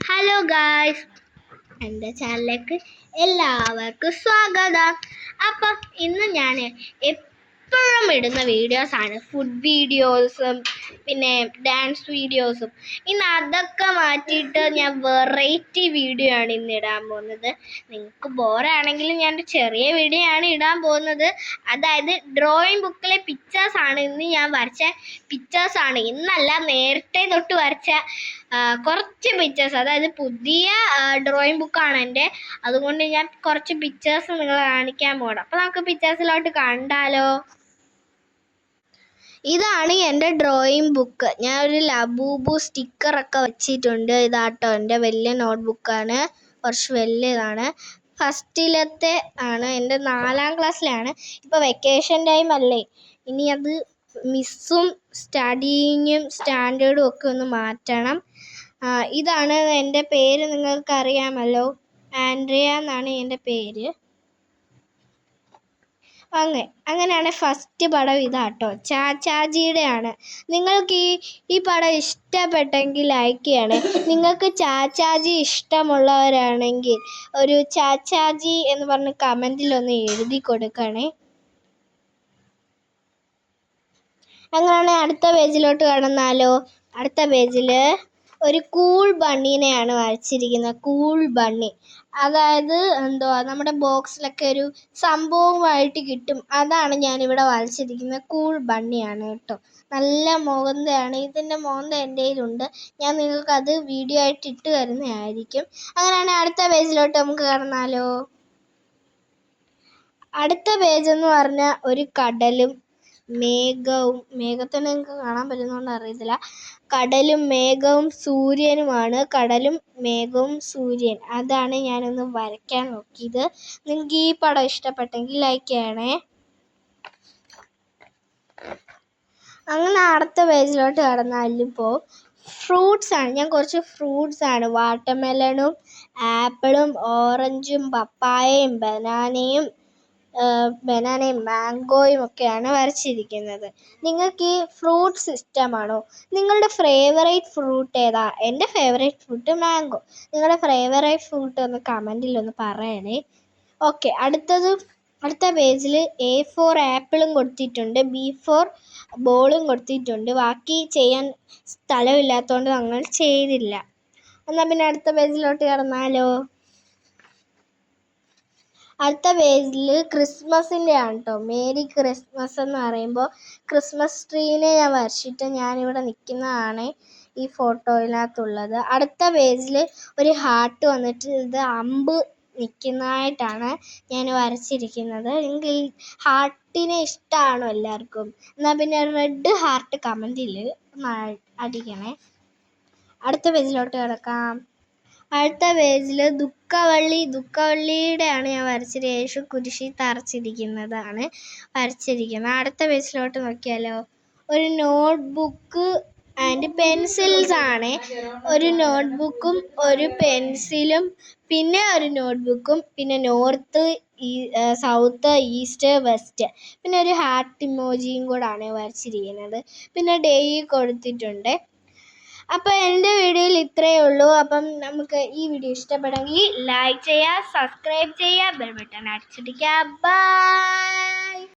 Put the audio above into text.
Hello guys, എൻ്റെ ചാനലിലേക്ക് എല്ലാവർക്കും സ്വാഗതം. അപ്പം ഇന്ന് ഞാൻ എപ്പോഴും ഇടുന്ന വീഡിയോസാണ് ഫുഡ് വീഡിയോസും പിന്നെ ഡാൻസ് വീഡിയോസും. ഇന്ന് അതൊക്കെ മാറ്റിയിട്ട് ഞാൻ വെറൈറ്റി വീഡിയോ ആണ് ഇന്ന് ഇടാൻ പോകുന്നത്. നിങ്ങൾക്ക് ബോറാണെങ്കിലും ഞാൻ ചെറിയ വീഡിയോ ആണ് ഇടാൻ പോകുന്നത്. അതായത് ഡ്രോയിങ് ബുക്കിലെ പിക്ചേഴ്സാണ് ഇന്ന് ഞാൻ വരച്ച പിക്ചേഴ്സാണ്. ഇന്നല്ല, നേരത്തെ തൊട്ട് വരച്ച കുറച്ച് പിക്ചേഴ്സ്. അതായത് പുതിയ ഡ്രോയിങ് ബുക്കാണ് എൻ്റെ, അതുകൊണ്ട് ഞാൻ കുറച്ച് പിക്ചേഴ്സ് നിങ്ങളെ കാണിക്കാൻ പോകണം. അപ്പോൾ നമുക്ക് പിക്ചേഴ്സിലോട്ട് കണ്ടാലോ. ഇതാണ് എൻ്റെ ഡ്രോയിങ് ബുക്ക്. ഞാൻ ഒരു ലബൂബു സ്റ്റിക്കറൊക്കെ വെച്ചിട്ടുണ്ട്. ഇതാട്ടോ എൻ്റെ വലിയ നോട്ട്ബുക്കാണ്, കുറച്ച് വലിയതാണ്. ഫസ്റ്റിലത്തെ ആണ്, എൻ്റെ 4ാം ക്ലാസ്സിലാണ്. ഇപ്പോൾ വെക്കേഷൻ ടൈം അല്ലേ, ഇനി അത് മിസ്സും സ്റ്റഡിയിങ്ങും സ്റ്റാൻഡേർഡും ഒക്കെ ഒന്ന് മാറ്റണം. ഇതാണ് എൻ്റെ പേര്, നിങ്ങൾക്കറിയാമല്ലോ, ആൻഡ്രിയ എന്നാണ് എൻ്റെ പേര്. അങ്ങനെയാണ് ഫസ്റ്റ് പടം ഇതാട്ടോ, ചാച്ചാജിയുടെ ആണ്. നിങ്ങൾക്ക് ഈ പടം ഇഷ്ടപ്പെട്ടെങ്കിൽ ലൈക്ക് ചെയ്യണേ. നിങ്ങൾക്ക് ചാച്ചാജി ഇഷ്ടമുള്ളവരാണെങ്കിൽ ഒരു ചാച്ചാജി എന്ന് പറഞ്ഞ് കമൻറ്റിലൊന്ന് എഴുതി കൊടുക്കണേ. അങ്ങനെയാണെങ്കിൽ അടുത്ത പേജിലോട്ട് കടന്നാലോ. അടുത്ത പേജിൽ ഒരു കൂൾ ബണ്ണീനെയാണ് വരച്ചിരിക്കുന്നത്. കൂൾ ബണ്ണി, അതായത് നമ്മുടെ ബോക്സിലൊക്കെ ഒരു സംഭവമായിട്ട് കിട്ടും, അതാണ് ഞാനിവിടെ വരച്ചിരിക്കുന്നത്. കൂൾ ബണ്ണിയാണ് കേട്ടോ, നല്ല മോന്തയാണ്. ഇതിൻ്റെ മോന്ത എൻ്റെ കയ്യിലുണ്ട്, ഞാൻ നിങ്ങൾക്കത് വീഡിയോ ആയിട്ട് ഇട്ട് തരുന്നതായിരിക്കും. അങ്ങനെയാണെങ്കിൽ അടുത്ത പേജിലോട്ട് നമുക്ക് കടന്നാലോ. അടുത്ത പേജെന്ന് പറഞ്ഞാൽ ഒരു കടലും മേഘത്തെ നിങ്ങൾക്ക് കാണാൻ പറ്റുന്നതുകൊണ്ട് അറിയത്തില്ല. കടലും മേഘവും സൂര്യനുമാണ്. കടലും മേഘവും സൂര്യൻ, അതാണ് ഞാനൊന്ന് വരയ്ക്കാൻ നോക്കിയത്. നിങ്ങൾക്ക് ഈ പടം ഇഷ്ടപ്പെട്ടെങ്കിൽ ലൈക്ക് ചെയ്യണേ. അങ്ങനെ അടുത്ത പേജിലോട്ട് കടന്നാലിപ്പോൾ ഫ്രൂട്ട്സ് ആണ്. ഞാൻ കുറച്ച് ഫ്രൂട്ട്സ് ആണ്, വാട്ടർമെലണും ആപ്പിളും ഓറഞ്ചും പപ്പായയും ബനാനയും മാംഗോയും ഒക്കെയാണ് വരച്ചിരിക്കുന്നത്. നിങ്ങൾക്ക് ഈ ഫ്രൂട്ട്സ് ഇഷ്ടമാണോ? നിങ്ങളുടെ ഫേവറേറ്റ് ഫ്രൂട്ട് ഏതാ? എൻ്റെ ഫേവറേറ്റ് ഫ്രൂട്ട് മാംഗോ. നിങ്ങളുടെ ഫേവറേറ്റ് ഫ്രൂട്ട് ഒന്ന് കമൻറ്റിലൊന്ന് പറയണേ. ഓക്കെ, അടുത്ത പേജിൽ A4 ആപ്പിളും കൊടുത്തിട്ടുണ്ട്, B4 ബോളും കൊടുത്തിട്ടുണ്ട്. ബാക്കി ചെയ്യാൻ സ്ഥലമില്ലാത്തതുകൊണ്ട് ഞങ്ങൾ ചെയ്തില്ല. എന്നാൽ പിന്നെ അടുത്ത പേജിലോട്ട് കടന്നാലോ. അടുത്ത പേജിൽ ക്രിസ്മസിൻ്റെ ആണ് കേട്ടോ. മേരി ക്രിസ്മസ് എന്ന് പറയുമ്പോൾ ക്രിസ്മസ് ട്രീനെ ഞാൻ വരച്ചിട്ട് ഞാനിവിടെ നിൽക്കുന്നതാണ് ഈ ഫോട്ടോയിനകത്തുള്ളത്. അടുത്ത പേജിൽ ഒരു ഹാർട്ട് വന്നിട്ട് ഇത് അമ്പ് നിൽക്കുന്നതായിട്ടാണ് ഞാൻ വരച്ചിരിക്കുന്നത്. എങ്കിൽ ഹാർട്ടിനെ ഇഷ്ടമാണോ എല്ലാവർക്കും? എന്നാൽ പിന്നെ റെഡ് ഹാർട്ട് കമൻറ്റിൽ അടിക്കണേ. അടുത്ത പേജിലോട്ട് കിടക്കാം. അടുത്ത പേജിൽ ദുഃഖവള്ളിയുടെ ആണ് ഞാൻ വരച്ചത്. യേശു കുരിശിൽ തറച്ചിരിക്കുന്നതാണ് വരച്ചിരിക്കുന്നത്. അടുത്ത പേജിലോട്ട് നോക്കിയാലോ. ഒരു നോട്ട്ബുക്ക് ആൻഡ് പെൻസിൽസ് ആണ്. ഒരു നോട്ട്ബുക്കും ഒരു പെൻസിലും പിന്നെ ഒരു നോട്ട്ബുക്കും പിന്നെ നോർത്ത്, സൗത്ത്, ഈസ്റ്റ്, വെസ്റ്റ്, പിന്നെ ഒരു ഹാർട്ട് ഇമോജിയും കൂടാണ് വരച്ചിരിക്കുന്നത്. പിന്നെ ഡേ കൊടുത്തിട്ടുണ്ട്. അപ്പോൾ എൻ്റെ വീഡിയോയിൽ ഇത്രയേ ഉള്ളൂ. അപ്പം നമുക്ക് ഈ വീഡിയോ ഇഷ്ടപ്പെടുമെങ്കിൽ ലൈക്ക് ചെയ്യുക, സബ്സ്ക്രൈബ് ചെയ്യുക, ബെൽ ബട്ടൺ അടിച്ചിടിക്കുക. ബൈ.